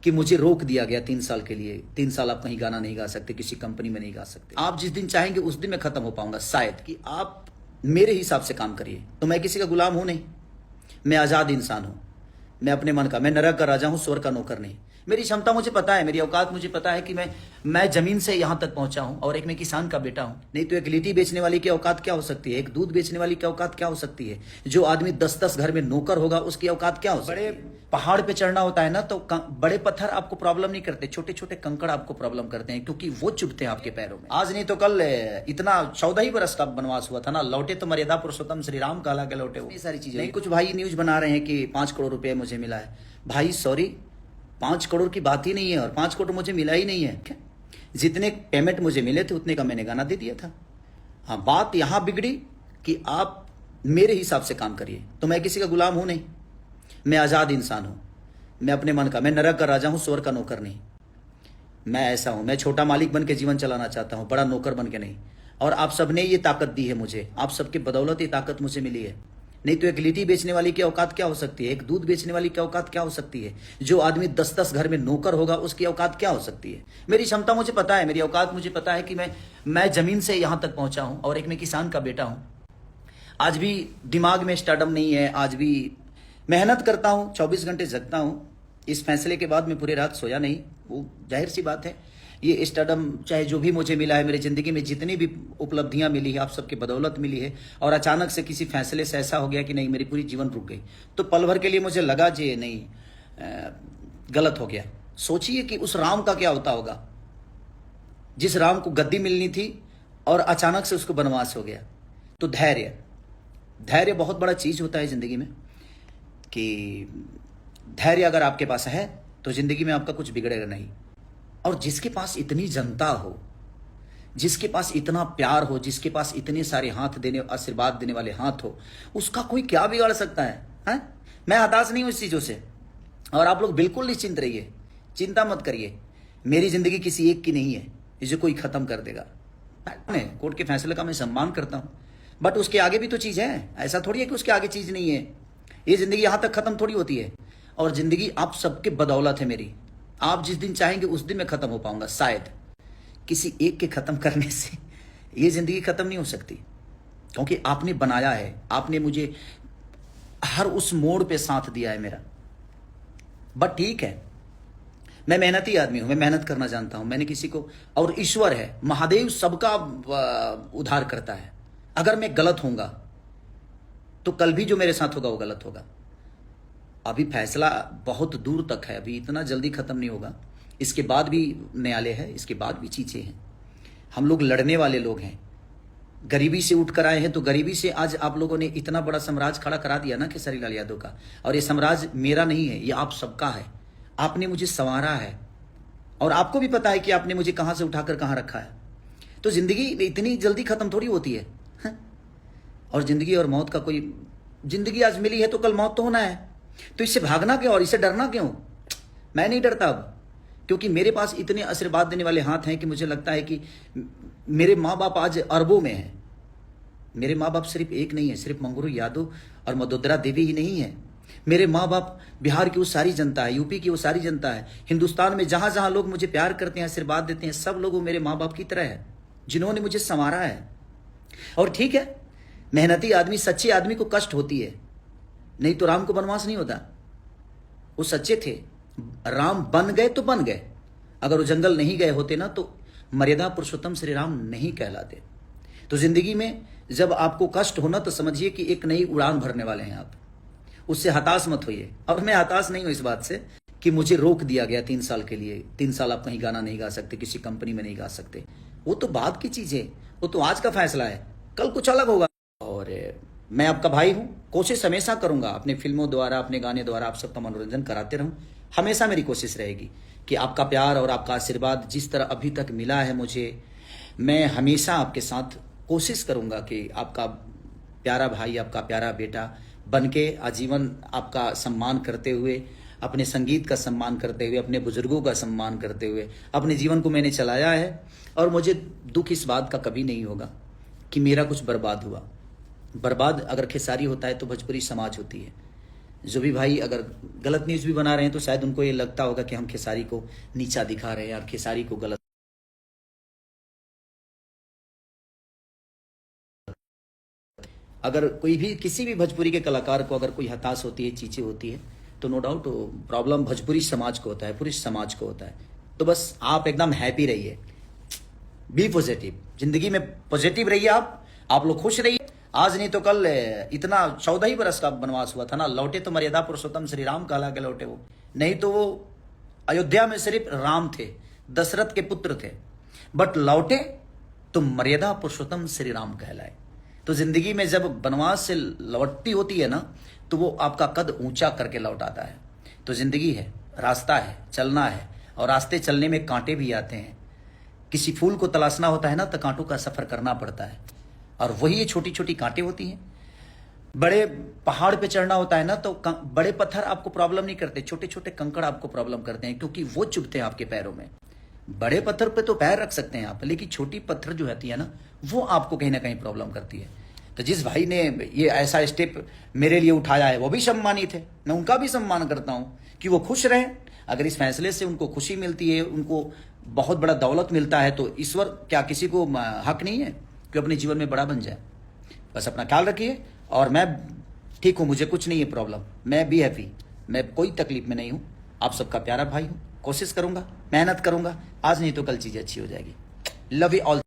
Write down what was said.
कि मुझे रोक दिया गया 3 साल के लिए। 3 साल आप कहीं गाना नहीं गा सकते, किसी कंपनी में नहीं गा सकते। आप जिस दिन चाहेंगे उस दिन मैं खत्म हो पाऊंगा शायद। कि आप मेरे हिसाब से काम करिए। तो मैं किसी का गुलाम हूं नहीं, मैं आजाद इंसान हूं। मैं अपने मन का, मैं नरक का राजा हूं, स्वर्ग का नौकर नहीं। मेरी क्षमता मुझे पता है, मेरी औकात मुझे पता है कि मैं जमीन से यहां तक पहुंचा हूं। और एक मैं किसान का बेटा हूं। नहीं तो एक लिट्टी बेचने वाली की औकात क्या हो सकती है, एक दूध बेचने वाली की औकात क्या हो सकती है। जो आदमी 10-10 घर में नौकर होगा उसकी औकात क्या हो सकती है। बड़े पहाड़ पे चढ़ना होता है ना, तो बड़े पत्थर आपको प्रॉब्लम नहीं करते, छोटे छोटे कंकड़ आपको प्रॉब्लम करते हैं, क्योंकि वो चुभते हैं आपके पैरों में। आज नहीं तो कल इतना 14 ही बरस का बनवास हुआ था ना, लौटे तो मर्यादा पुरुषोत्तम श्री राम कहला के लौटे। ये सारी चीजें नहीं। कुछ भाई न्यूज बना रहे हैं कि 5 करोड़ रुपए मुझे मिला है। भाई सॉरी, 5 करोड़ की बात ही नहीं है, और 5 करोड़ मुझे मिला ही नहीं है। जितने पेमेंट मुझे मिले थे उतने का मैंने गाना दे दिया था। हाँ, बात यहां बिगड़ी कि आप मेरे हिसाब से काम करिए। तो मैं किसी का गुलाम हूं नहीं, मैं आजाद इंसान हूं। मैं अपने मन का, मैं नरक का राजा हूं, स्वर्ग का नौकर नहीं। मैं ऐसा हूं, मैं छोटा मालिक बन के जीवन चलाना चाहता हूं, बड़ा नौकर बन के नहीं। और आप सबने ये ताकत दी है मुझे, आप सबके बदौलत ये ताकत मुझे मिली है। नहीं तो एक लिट्टी बेचने वाली की औकात क्या हो सकती है, एक दूध बेचने वाली की औकात क्या हो सकती है। जो आदमी 10-10 घर में नौकर होगा उसकी औकात क्या हो सकती है। मेरी क्षमता मुझे पता है, मेरी औकात मुझे पता है कि मैं जमीन से यहां तक पहुंचा हूं। और एक मैं किसान का बेटा हूं। आज भी दिमाग में स्टार्डम नहीं है, आज भी मेहनत करता हूं, 24 घंटे जगता हूं। इस फैसले के बाद मैं पूरी रात सोया नहीं, वो जाहिर सी बात है। ये स्टार्डम चाहे जो भी मुझे मिला है, मेरी जिंदगी में जितनी भी उपलब्धियां मिली है, आप सबके बदौलत मिली है। और अचानक से किसी फैसले से ऐसा हो गया कि नहीं, मेरी पूरी जीवन रुक गई। तो पल भर के लिए मुझे लगा जी नहीं, गलत हो गया। सोचिए कि उस राम का क्या होता होगा, जिस राम को गद्दी मिलनी थी और अचानक से उसको वनवास हो गया। तो धैर्य बहुत बड़ा चीज होता है जिंदगी में। कि धैर्य अगर आपके पास है तो जिंदगी में आपका कुछ बिगड़ेगा नहीं। और जिसके पास इतनी जनता हो, जिसके पास इतना प्यार हो, जिसके पास इतने सारे हाथ देने, आशीर्वाद देने वाले हाथ हो, उसका कोई क्या बिगाड़ सकता है? मैं हताश नहीं हूं इस चीजों से। और आप लोग बिल्कुल निश्चिंत रहिए, चिंता मत करिए। मेरी जिंदगी किसी एक की नहीं है जिसे कोई खत्म कर देगा। कोर्ट के फैसले का मैं सम्मान करता हूं, बट उसके आगे भी तो चीज है। ऐसा थोड़ी है कि उसके आगे चीज नहीं है। ये जिंदगी यहां तक खत्म थोड़ी होती है। और जिंदगी आप सबके बदौलत है मेरी। आप जिस दिन चाहेंगे उस दिन मैं खत्म हो पाऊंगा शायद। किसी एक के खत्म करने से ये जिंदगी खत्म नहीं हो सकती, क्योंकि आपने बनाया है, आपने मुझे हर उस मोड़ पे साथ दिया है मेरा। बट ठीक है, मैं मेहनती आदमी हूं, मैं मेहनत करना जानता हूं। मैंने किसी को, और ईश्वर है, महादेव सबका उद्धार करता है। अगर मैं गलत होऊंगा तो कल भी जो मेरे साथ होगा वो गलत होगा। अभी फैसला बहुत दूर तक है, अभी इतना जल्दी खत्म नहीं होगा। इसके बाद भी न्यायालय है, इसके बाद भी चीजें हैं। हम लोग लड़ने वाले लोग हैं, गरीबी से उठ कर आए हैं। तो गरीबी से आज आप लोगों ने इतना बड़ा साम्राज्य खड़ा करा दिया ना खेसारी लाल यादव का। और ये साम्राज्य मेरा नहीं है, ये आप सबका है। आपने मुझे संवारा है, और आपको भी पता है कि आपने मुझे कहां से उठाकर कहां रखा है। तो जिंदगी इतनी जल्दी खत्म थोड़ी होती है। और जिंदगी और मौत का कोई, जिंदगी आज मिली है तो कल मौत तो होना है। तो इससे भागना क्यों और इससे डरना क्यों? मैं नहीं डरता अब, क्योंकि मेरे पास इतने आशीर्वाद देने वाले हाथ हैं कि मुझे लगता है कि मेरे माँ बाप आज अरबों में हैं। मेरे माँ बाप सिर्फ एक नहीं है, सिर्फ मंगरू यादव और मदोदरा देवी ही नहीं है। मेरे माँ बाप बिहार की वो सारी जनता है, यूपी की वो सारी जनता है, हिंदुस्तान में जहां जहां लोग मुझे प्यार करते हैं, आशीर्वाद देते हैं, सब लोग मेरे माँ बाप की तरह है, जिन्होंने मुझे संवारा है। और ठीक है, मेहनती आदमी, सच्चे आदमी को कष्ट होती है, नहीं तो राम को वनवास नहीं होता। वो सच्चे थे, राम बन गए तो बन गए। अगर वो जंगल नहीं गए होते ना तो मर्यादा पुरुषोत्तम श्री राम नहीं कहलाते। तो जिंदगी में जब आपको कष्ट होना तो समझिए कि एक नई उड़ान भरने वाले हैं आप, उससे हताश मत होइए। और मैं हताश नहीं हूं इस बात से कि मुझे रोक दिया गया 3 साल के लिए। 3 साल आप कहीं गाना नहीं गा सकते, किसी कंपनी में नहीं गा सकते। वो तो बाद की चीज है, वो तो आज का फैसला है, कल कुछ अलग होगा। और मैं आपका भाई हूं, कोशिश हमेशा करूंगा अपने फिल्मों द्वारा, अपने गाने द्वारा आप सबका मनोरंजन कराते रहूं। हमेशा मेरी कोशिश रहेगी कि आपका प्यार और आपका आशीर्वाद जिस तरह अभी तक मिला है मुझे, मैं हमेशा आपके साथ कोशिश करूंगा कि आपका प्यारा भाई, आपका प्यारा बेटा बन के आजीवन आपका सम्मान करते हुए, अपने संगीत का सम्मान करते हुए, अपने बुजुर्गों का सम्मान करते हुए अपने जीवन को मैंने चलाया है। और मुझे दुख इस बात का कभी नहीं होगा कि मेरा कुछ बर्बाद हुआ। बर्बाद अगर खेसारी होता है तो भोजपुरी समाज होती है। जो भी भाई अगर गलत न्यूज़ भी बना रहे हैं तो शायद उनको ये लगता होगा कि हम खेसारी को नीचा दिखा रहे हैं और खेसारी को गलत। अगर कोई भी किसी भी भोजपुरी के कलाकार को अगर कोई हताश होती है, चीज़ें होती है, तो नो डाउट प्रॉब्लम भोजपुरी समाज को होता है, पुरुष समाज को होता है। तो बस आप एकदम हैप्पी रहिए, बी पॉजिटिव, जिंदगी में पॉजिटिव रहिए, आप लोग खुश रहिए। आज नहीं तो कल इतना 14 ही बरस का वनवास हुआ था ना, लौटे तो मर्यादा पुरुषोत्तम श्री राम कहला के लौटे वो, नहीं तो वो अयोध्या में सिर्फ राम थे, दशरथ के पुत्र थे, बट लौटे तो मर्यादा पुरुषोत्तम श्री राम कहलाए। तो जिंदगी में जब वनवास से लौटती होती है ना, तो वो आपका कद ऊंचा करके लौट आता है। तो जिंदगी है, रास्ता है, चलना है, और रास्ते चलने में कांटे भी आते हैं। किसी फूल को तलाशना होता है ना, तो कांटों का सफर करना पड़ता है, और वही ये छोटी छोटी कांटे होती हैं। बड़े पहाड़ पे चढ़ना होता है ना, तो बड़े पत्थर आपको प्रॉब्लम नहीं करते, छोटे छोटे कंकड़ आपको प्रॉब्लम करते हैं, क्योंकि वो चुभते हैं आपके पैरों में। बड़े पत्थर पे तो पैर रख सकते हैं आप, लेकिन छोटी पत्थर जो होती है ना, वो आपको कहीं ना कहीं प्रॉब्लम करती है। तो जिस भाई ने ये ऐसा स्टेप मेरे लिए उठाया है, वो भी सम्मानित है, मैं उनका भी सम्मान करता हूँ कि वो खुश रहें। अगर इस फैसले से उनको खुशी मिलती है, उनको बहुत बड़ा दौलत मिलता है, तो ईश्वर क्या किसी को हक नहीं है कि अपने जीवन में बड़ा बन जाए। बस अपना ख्याल रखिए, और मैं ठीक हूँ, मुझे कुछ नहीं है प्रॉब्लम, मैं भी हैप्पी, मैं कोई तकलीफ में नहीं हूँ। आप सबका प्यारा भाई हूँ, कोशिश करूँगा, मेहनत करूँगा, आज नहीं तो कल चीज़ें अच्छी हो जाएगी। Love you all.